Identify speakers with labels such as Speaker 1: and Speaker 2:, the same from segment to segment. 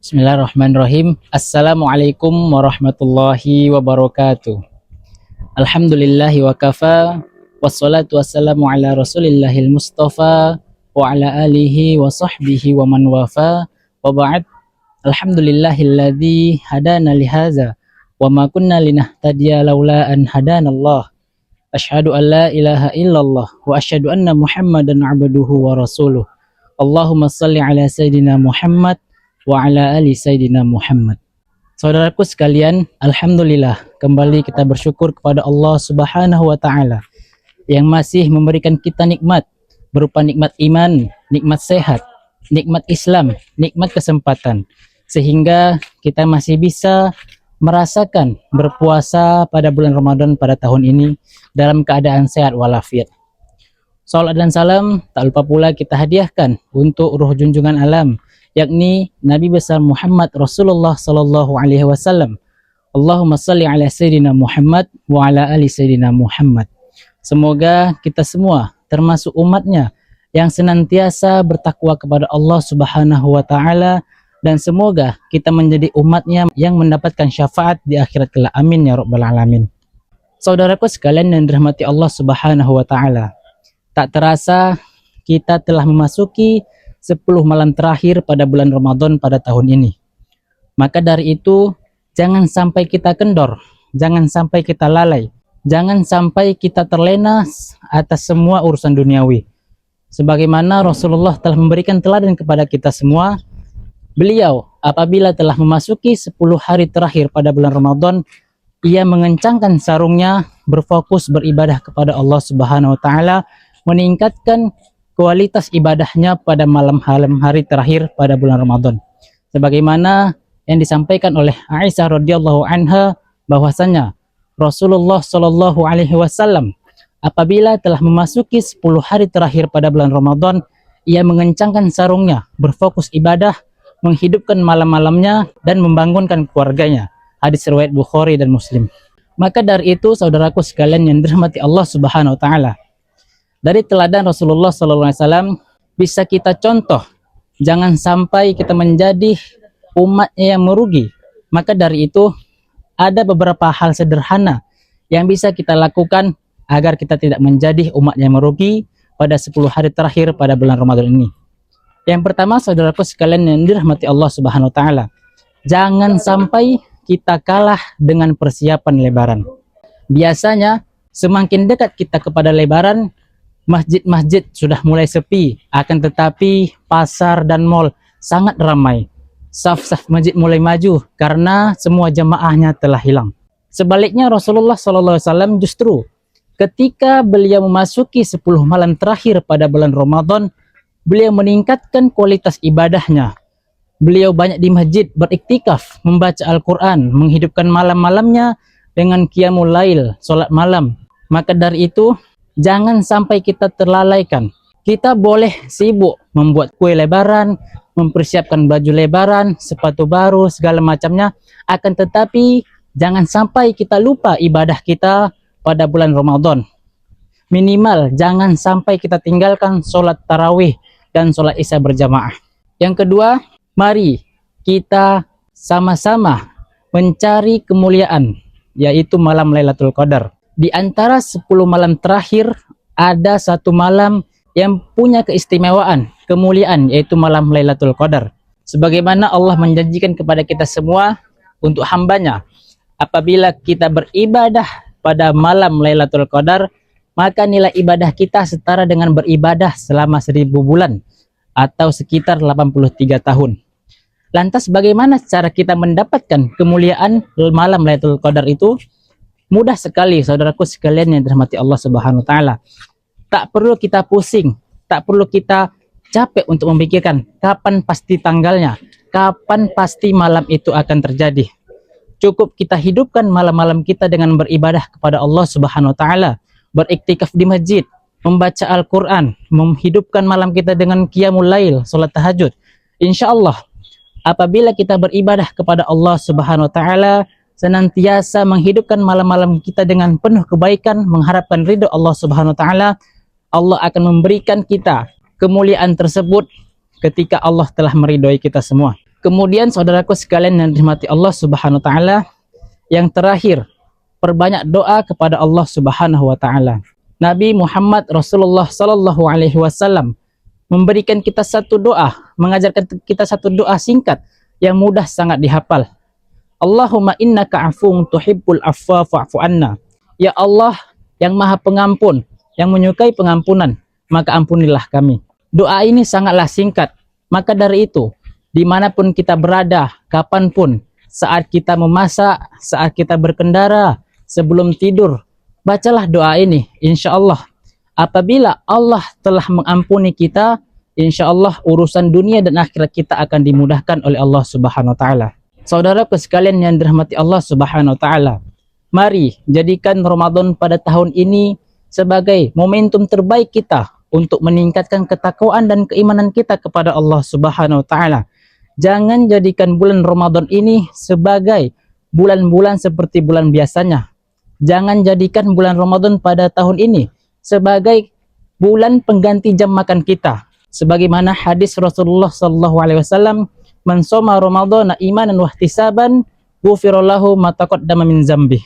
Speaker 1: Bismillahirrahmanirrahim. Assalamualaikum warahmatullahi wabarakatuh. Alhamdulillahi wa kafa. Wassalatu wassalamu ala rasulillahil mustafa wa ala alihi wa sahbihi wa man wafa. Wa ba'd. Alhamdulillahilladzi hadana lihaza wa ma kunna linahtadiya laula an hadanallah. Asyhadu an la ilaha illallah wa asyhadu anna Muhammadan abduhu wa rasuluh. Allahumma salli ala sayyidina Muhammad wa ala ali sayyidina Muhammad. Saudaraku sekalian, alhamdulillah kembali kita bersyukur kepada Allah Subhanahu wa taala yang masih memberikan kita nikmat berupa nikmat iman, nikmat sehat, nikmat Islam, nikmat kesempatan sehingga kita masih bisa merasakan berpuasa pada bulan Ramadan pada tahun ini dalam keadaan sehat walafiat. Salat dan salam tak lupa pula kita hadiahkan untuk ruh junjungan alam, yakni Nabi besar Muhammad Rasulullah sallallahu alaihi wasallam. Allahumma salli ala sayyidina Muhammad wa ala ali sayyidina Muhammad. Semoga kita semua termasuk umatnya yang senantiasa bertakwa kepada Allah Subhanahu wa taala, dan semoga kita menjadi umatnya yang mendapatkan syafaat di akhirat kelak. Amin ya rabbal alamin. Saudaraku sekalian yang dirahmati Allah Subhanahu wa taala, tak terasa kita telah memasuki 10 malam terakhir pada bulan Ramadan pada tahun ini. Maka dari itu, jangan sampai kita kendor, jangan sampai kita lalai, jangan sampai kita terlena atas semua urusan duniawi. Sebagaimana Rasulullah telah memberikan teladan kepada kita semua, beliau apabila telah memasuki 10 hari terakhir pada bulan Ramadan, ia mengencangkan sarungnya, berfokus beribadah kepada Allah Subhanahu wa taala, meningkatkan kualitas ibadahnya pada malam hari terakhir pada bulan Ramadan. Sebagaimana yang disampaikan oleh Aisyah radhiyallahu anha bahwasanya Rasulullah shallallahu alaihi wasallam apabila telah memasuki 10 hari terakhir pada bulan Ramadan, ia mengencangkan sarungnya, berfokus ibadah, menghidupkan malam-malamnya dan membangunkan keluarganya. Hadis riwayat Bukhari dan Muslim. Maka dari itu saudaraku sekalian yang dirahmati Allah Subhanahu wa taala, dari teladan Rasulullah SAW bisa kita contoh, jangan sampai kita menjadi umatnya yang merugi. Maka dari itu ada beberapa hal sederhana yang bisa kita lakukan agar kita tidak menjadi umat yang merugi pada 10 hari terakhir pada bulan Ramadan ini. Yang pertama saudaraku sekalian yang dirahmati Allah Subhanahu wa taala, jangan sampai kita kalah dengan persiapan Lebaran. Biasanya semakin dekat kita kepada Lebaran, masjid-masjid sudah mulai sepi, akan tetapi pasar dan mal sangat ramai. Saf-saf masjid mulai maju karena semua jamaahnya telah hilang. Sebaliknya Rasulullah SAW justru ketika beliau memasuki 10 malam terakhir pada bulan Ramadan, beliau meningkatkan kualitas ibadahnya. Beliau banyak di masjid beriktikaf, membaca Al-Quran, menghidupkan malam-malamnya dengan qiyamul lail, solat malam. Maka dari itu jangan sampai kita terlalaikan. Kita boleh sibuk membuat kue Lebaran, mempersiapkan baju Lebaran, sepatu baru, segala macamnya. Akan tetapi jangan sampai kita lupa ibadah kita pada bulan Ramadan. Minimal jangan sampai kita tinggalkan sholat tarawih dan sholat isya berjamaah. Yang kedua, mari kita sama-sama mencari kemuliaan, yaitu malam Lailatul Qadar. Di antara 10 malam terakhir ada satu malam yang punya keistimewaan, kemuliaan, yaitu malam Lailatul Qadar. Sebagaimana Allah menjanjikan kepada kita semua untuk hambanya, apabila kita beribadah pada malam Lailatul Qadar, maka nilai ibadah kita setara dengan beribadah selama 1000 bulan atau sekitar 83 tahun. Lantas bagaimana cara kita mendapatkan kemuliaan malam Lailatul Qadar itu? Mudah sekali saudaraku sekalian yang dirahmati Allah Subhanahu wa taala. Tak perlu kita pusing, tak perlu kita capek untuk memikirkan kapan pasti tanggalnya, kapan pasti malam itu akan terjadi. Cukup kita hidupkan malam-malam kita dengan beribadah kepada Allah Subhanahu wa taala, beriktikaf di masjid, membaca Al-Quran, menghidupkan malam kita dengan qiyamul lail, salat tahajud. Insyaallah apabila kita beribadah kepada Allah Subhanahu wa taala, senantiasa menghidupkan malam-malam kita dengan penuh kebaikan, mengharapkan ridho Allah Subhanahu wa taala, Allah akan memberikan kita kemuliaan tersebut ketika Allah telah meridhoi kita semua. Kemudian saudaraku sekalian yang dirahmati Allah Subhanahu wa taala, yang terakhir, perbanyak doa kepada Allah Subhanahu wa taala. Nabi Muhammad Rasulullah sallallahu alaihi wasallam memberikan kita satu doa, mengajarkan kita satu doa singkat yang mudah sangat dihafal. Allahumma innaka afuwun tuhibbul afwa fa'fu anna. Ya Allah yang Maha Pengampun, yang menyukai pengampunan, maka ampunilah kami. Doa ini sangatlah singkat. Maka dari itu, dimanapun kita berada, kapanpun, saat kita memasak, saat kita berkendara, sebelum tidur, bacalah doa ini. Insya Allah, apabila Allah telah mengampuni kita, insya Allah urusan dunia dan akhirat kita akan dimudahkan oleh Allah Subhanahu wa taala. Saudara sekalian yang dirahmati Allah Subhanahu wa taala, mari jadikan Ramadan pada tahun ini sebagai momentum terbaik kita untuk meningkatkan ketakwaan dan keimanan kita kepada Allah Subhanahu wa taala. Jangan jadikan bulan Ramadan ini sebagai bulan-bulan seperti bulan biasanya. Jangan jadikan bulan Ramadan pada tahun ini sebagai bulan pengganti jam makan kita. Sebagaimana hadis Rasulullah sallallahu alaihi wasallam, "Man shoma Ramadhana imanan wa ihtisaban, ghufira lahu ma taqaddama min dzambi."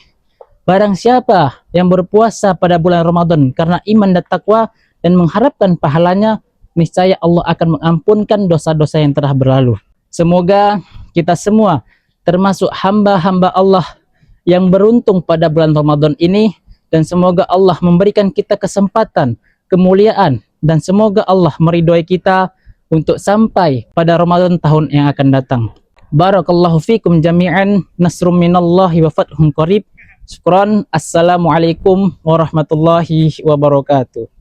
Speaker 1: Barang siapa yang berpuasa pada bulan Ramadan karena iman dan takwa dan mengharapkan pahalanya, niscaya Allah akan mengampunkan dosa-dosa yang telah berlalu. Semoga kita semua termasuk hamba-hamba Allah yang beruntung pada bulan Ramadan ini, dan semoga Allah memberikan kita kesempatan, kemuliaan, dan semoga Allah meridhoi kita untuk sampai pada Ramadan tahun yang akan datang. Barakallahu fikum jami'an, nasrum minallahi wa fathun qarib. Syukran. Assalamualaikum warahmatullahi wabarakatuh.